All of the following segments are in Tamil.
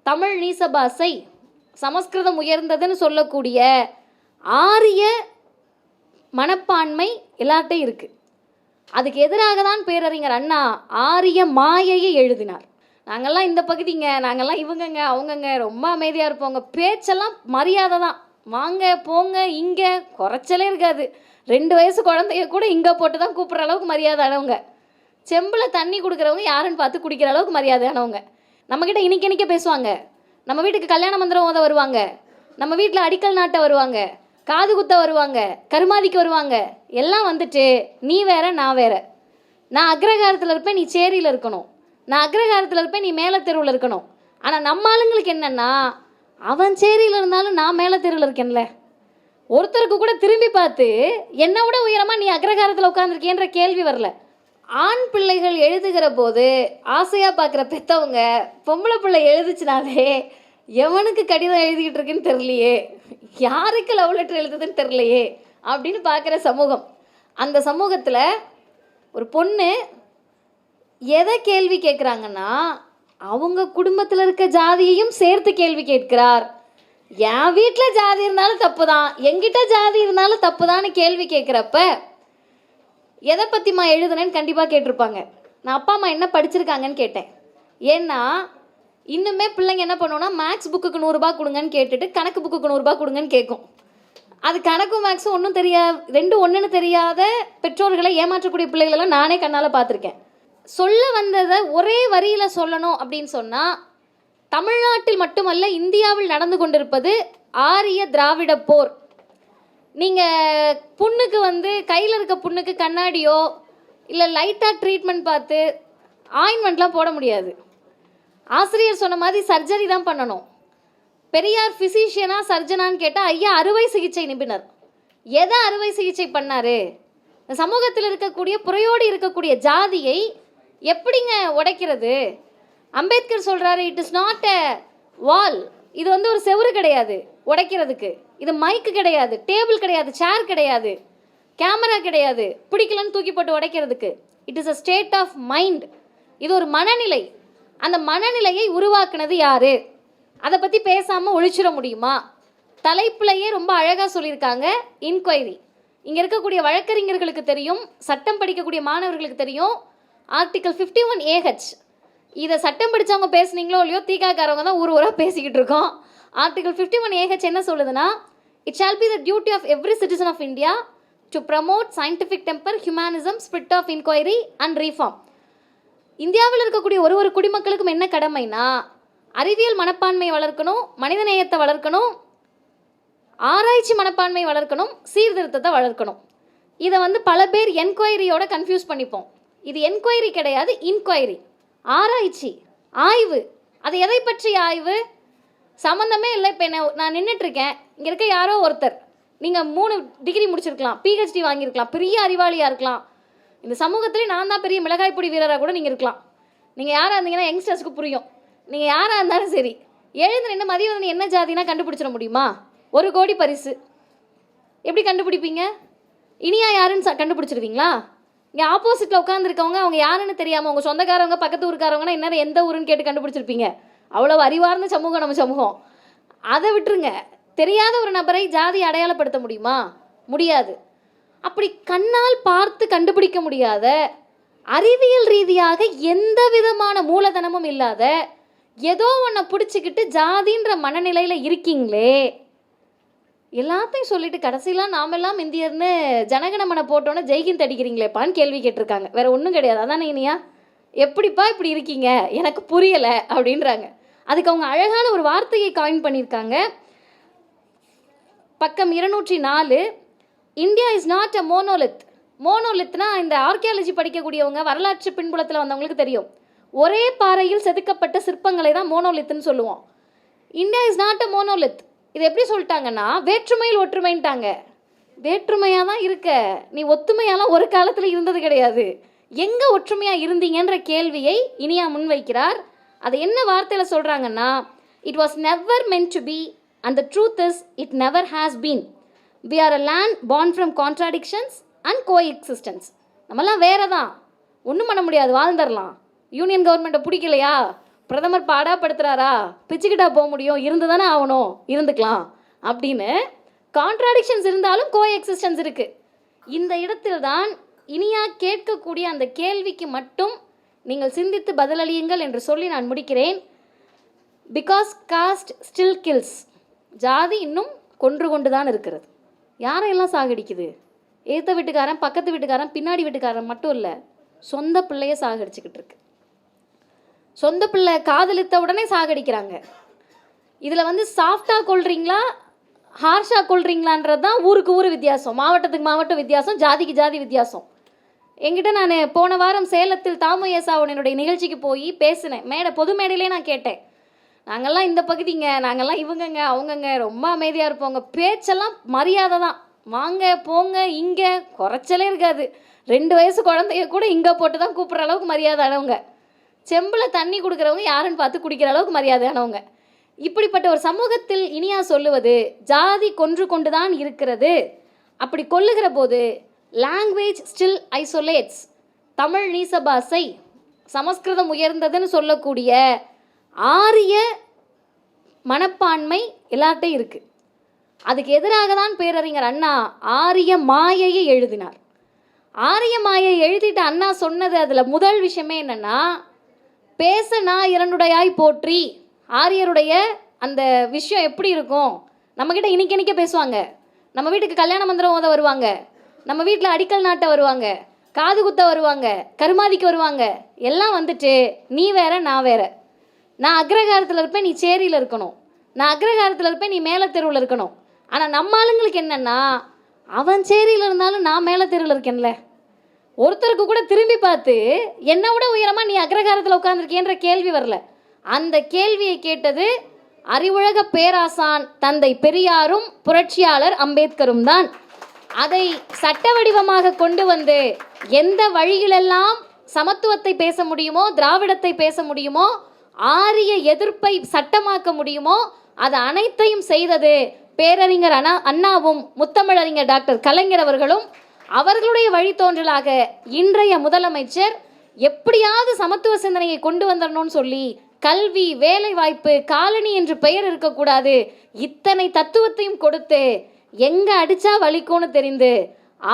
தமிழ் நீசபாசை, சமஸ்கிருதம் உயர்ந்ததுன்னு சொல்லக்கூடிய ஆரிய மனப்பான்மை எல்லார்ட்டையும் இருக்குது. அதுக்கு எதிராக தான் பேரறிஞர் அண்ணா ஆரிய மாயையை எழுதினார். நாங்கள்லாம் இந்த பகுதிங்க, நாங்கள்லாம் இவங்கங்க அவங்கங்க, ரொம்ப அமைதியாக இருப்போங்க, பேச்செல்லாம் மரியாதை தான், வாங்க போங்க, இங்கே குறைச்சலே இருக்காது. 2 வயசு குழந்தைய கூட இங்கே போட்டு தான் கூப்பிட்ற அளவுக்கு மரியாதையானவங்க. செம்பில் தண்ணி கொடுக்குறவங்க யாருன்னு பார்த்து குடிக்கிற அளவுக்கு மரியாதையானவங்க. நம்மக்கிட்ட இனிக்க பேசுவாங்க, நம்ம வீட்டுக்கு கல்யாண மந்திரம் ஓத வருவாங்க, நம்ம வீட்டில் அடிக்கல் நாட்ட வருவாங்க, காது குத்த வருவாங்க, கருமாதிக்கு வருவாங்க. எல்லாம் வந்துட்டு நீ வேற நான் வேற, நான் அக்ரகாரத்தில் இருப்பேன் நீ சேரியில் இருக்கணும், நான் அக்ரகாரத்தில் இருப்பேன் நீ மேலே தெருவில் இருக்கணும். ஆனால் நம்ம ஆளுங்களுக்கு என்னென்னா, அவன் சேரியில் இருந்தாலும் நான் மேலே தெருவில் இருக்கேன்ல, ஒருத்தருக்கு கூட திரும்பி பார்த்து என்னை விட உயரமாக நீ அக்ரகாரத்தில் உட்காந்துருக்கேன்ற கேள்வி வரல. ஆண் பிள்ளைகள் எழுதுகிற போது ஆசையாக பார்க்குற பெற்றவங்க பொம்பளை பிள்ளை எழுதுச்சுனாலே எவனுக்கு கடிதம் எழுதிக்கிட்டு இருக்குன்னு தெரியலையே, யாருக்கு லவ் லெட்டர் எழுதுதுன்னு தெரியலையே அப்படின்னு பார்க்குற சமூகம். அந்த சமூகத்தில் ஒரு பொண்ணு எதை கேள்வி கேட்குறாங்கன்னா, அவங்க குடும்பத்தில் இருக்க ஜாதியையும் சேர்த்து கேள்வி கேட்கிறார். என் வீட்டில் ஜாதி இருந்தாலும் தப்பு தான், எங்கிட்ட ஜாதி இருந்தாலும் தப்பு தான்னு கேள்வி கேட்குறப்ப எதை பற்றிமா எழுதுனேன்னு கண்டிப்பாக கேட்டிருப்பாங்க. நான் அப்பா அம்மா என்ன படிச்சிருக்காங்கன்னு கேட்டேன். ஏன்னா இன்னுமே பிள்ளைங்க என்ன பண்ணுவோன்னா, மேக்ஸ் புக்குக்கு 100 ரூபா கொடுங்கன்னு கேட்டுட்டு கணக்கு புக்குக்கு 100 ரூபா கொடுங்கன்னு கேட்கும். அது கணக்கும் மேக்ஸும் ஒன்றும் ரெண்டும் ஒன்றுன்னு தெரியாத பெற்றோர்களை ஏமாற்றக்கூடிய பிள்ளைகளெல்லாம் நானே கண்ணால் பார்த்துருக்கேன். சொல்ல வந்ததை ஒரே வரியில் சொல்லணும் அப்படின்னு சொன்னால், தமிழ்நாட்டில் மட்டுமல்ல இந்தியாவில் நடந்து கொண்டிருப்பது ஆரிய திராவிட போர். நீங்கள் புண்ணுக்கு கையில் இருக்க புண்ணுக்கு கண்ணாடியோ இல்லை லைட்டாக ட்ரீட்மெண்ட் பார்த்து ஆயின்மெண்ட்லாம் போட முடியாது. ஆசிரியர் சொன்ன மாதிரி சர்ஜரி தான் பண்ணணும். பெரியார் ஃபிசிஷியனா சர்ஜனான்னு கேட்டால் ஐயா அறுவை சிகிச்சை நிபுணர். எதை அறுவை சிகிச்சை பண்ணார்? சமூகத்தில் இருக்கக்கூடிய புறையோடு இருக்கக்கூடிய ஜாதியை எப்படிங்க உடைக்கிறது? அம்பேத்கர் சொல்கிறாரு, இட் இஸ் நாட் எ வால், இது ஒரு செவுறு கிடையாது உடைக்கிறதுக்கு, இது மைக்கு கிடையாது, டேபிள் கிடையாது, சேர் கிடையாது, கேமரா கிடையாது, பிடிக்கலன்னு தூக்கி போட்டு உடைக்கிறதுக்கு. It is a state of mind, இது ஒரு மனநிலை. அந்த மனநிலையை உருவாக்குனது யாரு? அதை பற்றி பேசாமல் ஒழிச்சிட முடியுமா? தலைப்புலையே ரொம்ப அழகாக சொல்லியிருக்காங்க, இன்கொயரி. இங்கே இருக்கக்கூடிய வழக்கறிஞர்களுக்கு தெரியும், சட்டம் படிக்கக்கூடிய மாணவர்களுக்கு தெரியும். ஆர்டிகல் 51AH, இதை சட்டம் படித்தவங்க பேசுனீங்களோ இல்லையோ, தீக்காக்காரவங்க தான் ஊர் ஊராக பேசிக்கிட்டு இருக்கோம். ஆர்டிகல் 51AH என்ன சொல்லுதுன்னா, it shall be the duty of every citizen of India to promote scientific temper, humanism, spirit of inquiry and reform. இந்தியாவில் இருக்கக்கூடிய ஒரு குடிமக்களுக்கும் என்ன கடமைனா, அறிவியல் மனப்பான்மை வளர்க்கணும், மனிதநேயத்தை வளர்க்கணும், ஆராய்ச்சி மனப்பான்மை வளர்க்கணும், சீர்திருத்தத்தை வளர்க்கணும். இதை பல பேர் என்கொயரியோட கன்ஃபியூஸ் பண்ணிப்போம். இது என்கொயரி கிடையாது, இன்கொயரி, ஆராய்ச்சி, ஆய்வு. அது எதை பற்றிய ஆய்வு? சம்மந்தமே இல்லை. இப்போ நான் நின்றுட்டுருக்கேன், இங்கே இருக்க யாரோ ஒருத்தர், நீங்கள் 3 டிகிரி முடிச்சிருக்கலாம், PhD வாங்கியிருக்கலாம், பெரிய அறிவாளியாக இருக்கலாம், இந்த சமூகத்திலே நான் தான் பெரிய மிளகாய்ப்பொடி வீரராக கூட நீங்கள் இருக்கலாம். நீங்கள் யாராக இருந்தீங்கன்னா யங்ஸ்டர்ஸ்க்கு புரியும். நீங்கள் யாராக இருந்தாலும் சரி, எழுந்து நின்று மதியம் என்ன ஜாதினா கண்டுபிடிச்சிட முடியுமா? 1 கோடி பரிசு. எப்படி கண்டுபிடிப்பீங்க? இனியா யாருன்னு கண்டுபிடிச்சிருவீங்களா? இங்கே ஆப்போசிட்டில் உட்காந்துருக்கவங்க அவங்க யாருன்னு தெரியாமல், உங்கள் சொந்தக்காரவங்க பக்கத்து ஊருக்காரவங்கன்னா என்ன எந்த ஊருன்னு கேட்டு கண்டுபிடிச்சிருப்பீங்க. அவ்வளோ அறிவார்ந்த சமூகம் நம்ம சமூகம். அதை விட்டுருங்க, தெரியாத ஒரு நபரை ஜாதி அடையாளப்படுத்த முடியுமா? முடியாது. அப்படி கண்ணால் பார்த்து கண்டுபிடிக்க முடியாத, அறிவியல் ரீதியாக எந்த விதமான மூலதனமும் இல்லாத ஏதோ ஒன்றை பிடிச்சிக்கிட்டு ஜாதின்ற மனநிலையில் இருக்கீங்களே, எல்லாத்தையும் சொல்லிட்டு கடைசியெலாம் நாமெல்லாம் இந்தியர்னு ஜனகணமனை போட்டோன்னே ஜெய்ஹிந்த் அடிக்கிறீங்களேப்பான்னு கேள்வி கேட்டிருக்காங்க. வேறு ஒன்றும் கிடையாது. அதானே இனியா, எப்படிப்பா இப்படி இருக்கீங்க, எனக்கு புரியலை அப்படின்றாங்க. அதுக்கு அவங்க அழகான ஒரு வார்த்தையை காயின் பண்ணியிருக்காங்க. பக்கம் 204, India is not a monolith. மோனோலித்னா இந்த ஆர்கியாலஜி படிக்கக்கூடியவங்க, வரலாற்று பின்புலத்தில் வந்தவங்களுக்கு தெரியும், ஒரே பாறையில் செதுக்கப்பட்ட சிற்பங்களை தான் மோனோலித்னு சொல்லுவோம். India is not a Monolith. இது எப்படி சொல்லிட்டாங்கன்னா, வேற்றுமையில் ஒற்றுமைன்ட்டாங்க. வேற்றுமையாக தான் இருக்க, நீ ஒத்துமையாலாம் ஒரு காலத்தில் இருந்தது கிடையாது. எங்கே ஒற்றுமையாக இருந்தீங்கன்ற கேள்வியை இனியா முன்வைக்கிறார். அதை என்ன வார்த்தையில் சொல்கிறாங்கன்னா, it was never meant to be and the truth is it never has been. We are a land born from contradictions and co existence. நம்மலாம் வேறு தான், ஒன்றும் பண்ண முடியாது, வாழ்ந்துடலாம். யூனியன் கவர்மெண்ட்டை பிடிக்கலையா, பிரதமர் பாடாப்படுத்துகிறாரா, பிச்சுக்கிட்டா போக முடியும், இருந்து தானே ஆகணும், இருந்துக்கலாம் அப்படின்னு கான்ட்ராடிக்ஷன்ஸ் இருந்தாலும் கோ எக்ஸிஸ்டன்ஸ் இருக்குது. இந்த இடத்தில்தான் இனியா கேட்கக்கூடிய அந்த கேள்விக்கு மட்டும் நீங்கள் சிந்தித்து பதிலளியுங்கள் என்று சொல்லி நான் முடிக்கிறேன். Because caste still kills. ஜாதி இன்னும் கொன்று கொண்டு தான் இருக்கிறது. யாரையெல்லாம் சாகடிக்குது? ஏற்ற வீட்டுக்காரன், பக்கத்து வீட்டுக்காரன், பின்னாடி வீட்டுக்காரன் மட்டும் இல்லை, சொந்த பிள்ளைய சாகடிச்சுக்கிட்டு இருக்கு. சொந்த பிள்ளை காதலித்த உடனே சாகடிக்கிறாங்க. இதில் வந்து சாஃப்டாக கொள்றீங்களா ஹார்ஷாக கொள்றீங்களான்றது தான் ஊருக்கு ஊர் வித்தியாசம், மாவட்டத்துக்கு மாவட்டம் வித்தியாசம், ஜாதிக்கு ஜாதி வித்தியாசம். என்கிட்ட நான் போன வாரம் சேலத்தில் தாமுயசாவனுடைய நிகழ்ச்சிக்கு போய் பேசினேன். பொது மேடையிலே நான் கேட்டேன், நாங்கள்லாம் இந்த பகுதிங்க, நாங்கள்லாம் இவங்கங்க அவங்கங்க, ரொம்ப அமைதியாக இருப்போங்க, பேச்செல்லாம் மரியாதை தான், வாங்க போங்க, இங்கே குறைச்சலே இருக்காது. 2 வயசு குழந்தைய கூட இங்கே போட்டு தான் கூப்பிட்ற அளவுக்கு மரியாதையானவங்க. செம்பில் தண்ணி கொடுக்குறவங்க யாருன்னு பார்த்து குடிக்கிற அளவுக்கு மரியாதையானவங்க. இப்படிப்பட்ட ஒரு சமூகத்தில் இனியா சொல்லுவது ஜாதி கொன்று கொண்டு தான் இருக்கிறது. அப்படி கொல்லுகிற போது லாங்குவேஜ் ஸ்டில் ஐசோலேட்ஸ். தமிழ் நீசபாசை, சமஸ்கிருதம் உயர்ந்ததுன்னு சொல்லக்கூடிய ஆரிய மனப்பான்மை எல்லார்ட்டையும் இருக்குது. அதுக்கு எதிராக தான் பேரறிஞர் அண்ணா ஆரிய மாயையை எழுதினார். ஆரிய மாயை எழுதிட்டு அண்ணா சொன்னது அதில் முதல் விஷயமே என்னென்னா, பேச நான் இரண்டுடையாய் போற்றி. ஆரியருடைய அந்த விஷயம் எப்படி இருக்கும்? நம்மக்கிட்ட இனிக்க பேசுவாங்க, நம்ம வீட்டுக்கு கல்யாண மந்திரம் ஓத வருவாங்க, நம்ம வீட்டில் அடிக்கல் நாட்ட வருவாங்க, காது குத்த வருவாங்க, கருமாதிக்கு வருவாங்க. எல்லாம் வந்துட்டு நீ வேற நான் வேற, நான் அக்ரகாரத்தில் இருப்பேன் நீ சேரியில் இருக்கணும், நான் அக்ரகாரத்தில் இருப்பேன் நீ மேலே தெருவில் இருக்கணும். ஆனால் நம்ம ஆளுங்களுக்கு என்னென்னா, அவன் சேரியில் இருந்தாலும் நான் மேலே தெருவில் இருக்கேன்ல. ஒருத்தருக்கு கூட திரும்பி பார்த்து என்னை விட உயரமாக நீ அக்ரகாரத்தில் உட்காந்துருக்கேன்ற கேள்வி வரல. அந்த கேள்வியை கேட்டது அறிவுலக பேராசான் தந்தை பெரியாரும் புரட்சியாளர் அம்பேத்கரும் தான். அதை சட்ட வடிவமாக கொண்டு வந்து எந்த வழியிலெல்லாம் சமத்துவத்தை பேச முடியுமோ, திராவிடத்தை பேச முடியுமோ, ஆரிய எதிர்ப்பை சட்டமாக்க முடியுமோ, அது அனைத்தையும் செய்தது பேரறிஞர் அண்ணாவும் முத்தமிழறிஞர் டாக்டர் கலைஞர் அவர்களும். அவர்களுடைய வழித்தோன்றலாக இன்றைய முதலமைச்சர் எப்படியாவது சமத்துவ சிந்தனையை கொண்டு வந்துடணும்னு சொல்லி கல்வி, வேலை வாய்ப்பு, காலனி என்று பெயர் இருக்கக்கூடாது, இத்தனை தத்துவத்தையும் கொடுத்து எங்கே அடித்தா வலிக்கும்னு தெரிந்து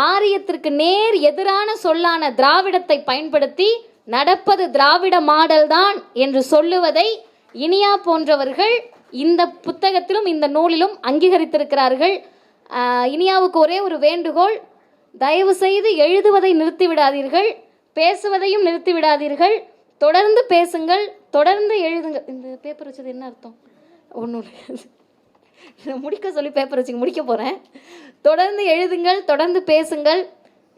ஆரியத்திற்கு நேர் எதிரான சொல்லான திராவிடத்தை பயன்படுத்தி நடப்பது திராவிட மாடல் தான் என்று சொல்லுவதை இனியா போன்றவர்கள் இந்த புத்தகத்திலும் இந்த நூலிலும் அங்கீகரித்திருக்கிறார்கள். இனியாவுக்கு ஒரே ஒரு வேண்டுகோள், தயவு செய்து எழுதுவதை நிறுத்திவிடாதீர்கள், பேசுவதையும் நிறுத்திவிடாதீர்கள். தொடர்ந்து பேசுங்கள், தொடர்ந்து எழுதுங்கள். இந்த பேப்பர் வச்சது என்ன அர்த்தம்? ஒன்றும் முடிக்க சொல்லி பேப்பர் வச்சு முடிக்க போகிறேன். தொடர்ந்து எழுதுங்கள், தொடர்ந்து பேசுங்கள்.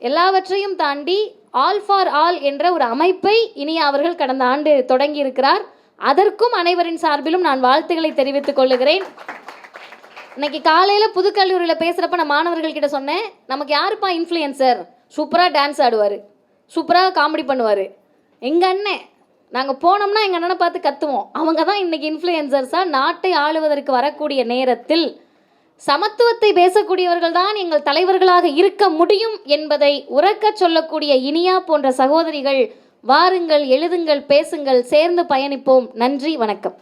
எல்லாவற்றையும் தாண்டி ஆல் ஃபார் ஆல் என்ற ஒரு அமைப்பை இனியா அவர்கள் கடந்த ஆண்டு தொடங்கி இருக்கிறார். அதற்கும் அனைவரின் சார்பிலும் நான் வாழ்த்துக்களை தெரிவித்துக் கொள்ளுகிறேன். இன்னைக்கு காலையில் புதுக்கல்லூரியில் பேசுகிறப்ப நான் மாணவர்கள்கிட்ட சொன்னேன், நமக்கு யாருப்பா இன்ஃப்ளூயன்சர்? சூப்பராக டான்ஸ் ஆடுவார், சூப்பராக காமெடி பண்ணுவார் எங்கள் அண்ணன். நாங்கள் போனோம்னா எங்கள் அண்ணனை பார்த்து கத்துவோம். அவங்க தான் இன்றைக்கி இன்ஃப்ளூயன்சர்ஸாக நாட்டை ஆளுவதற்கு வரக்கூடிய நேரத்தில் சமத்துவத்தை பேசக்கூடியவர்கள் தான் எங்கள் தலைவர்களாக இருக்க முடியும் என்பதை உரக்க சொல்லக்கூடிய இனியா போன்ற சகோதரிகள், வாருங்கள், எழுதுங்கள், பேசுங்கள், சேர்ந்து பயணிப்போம். நன்றி, வணக்கம்.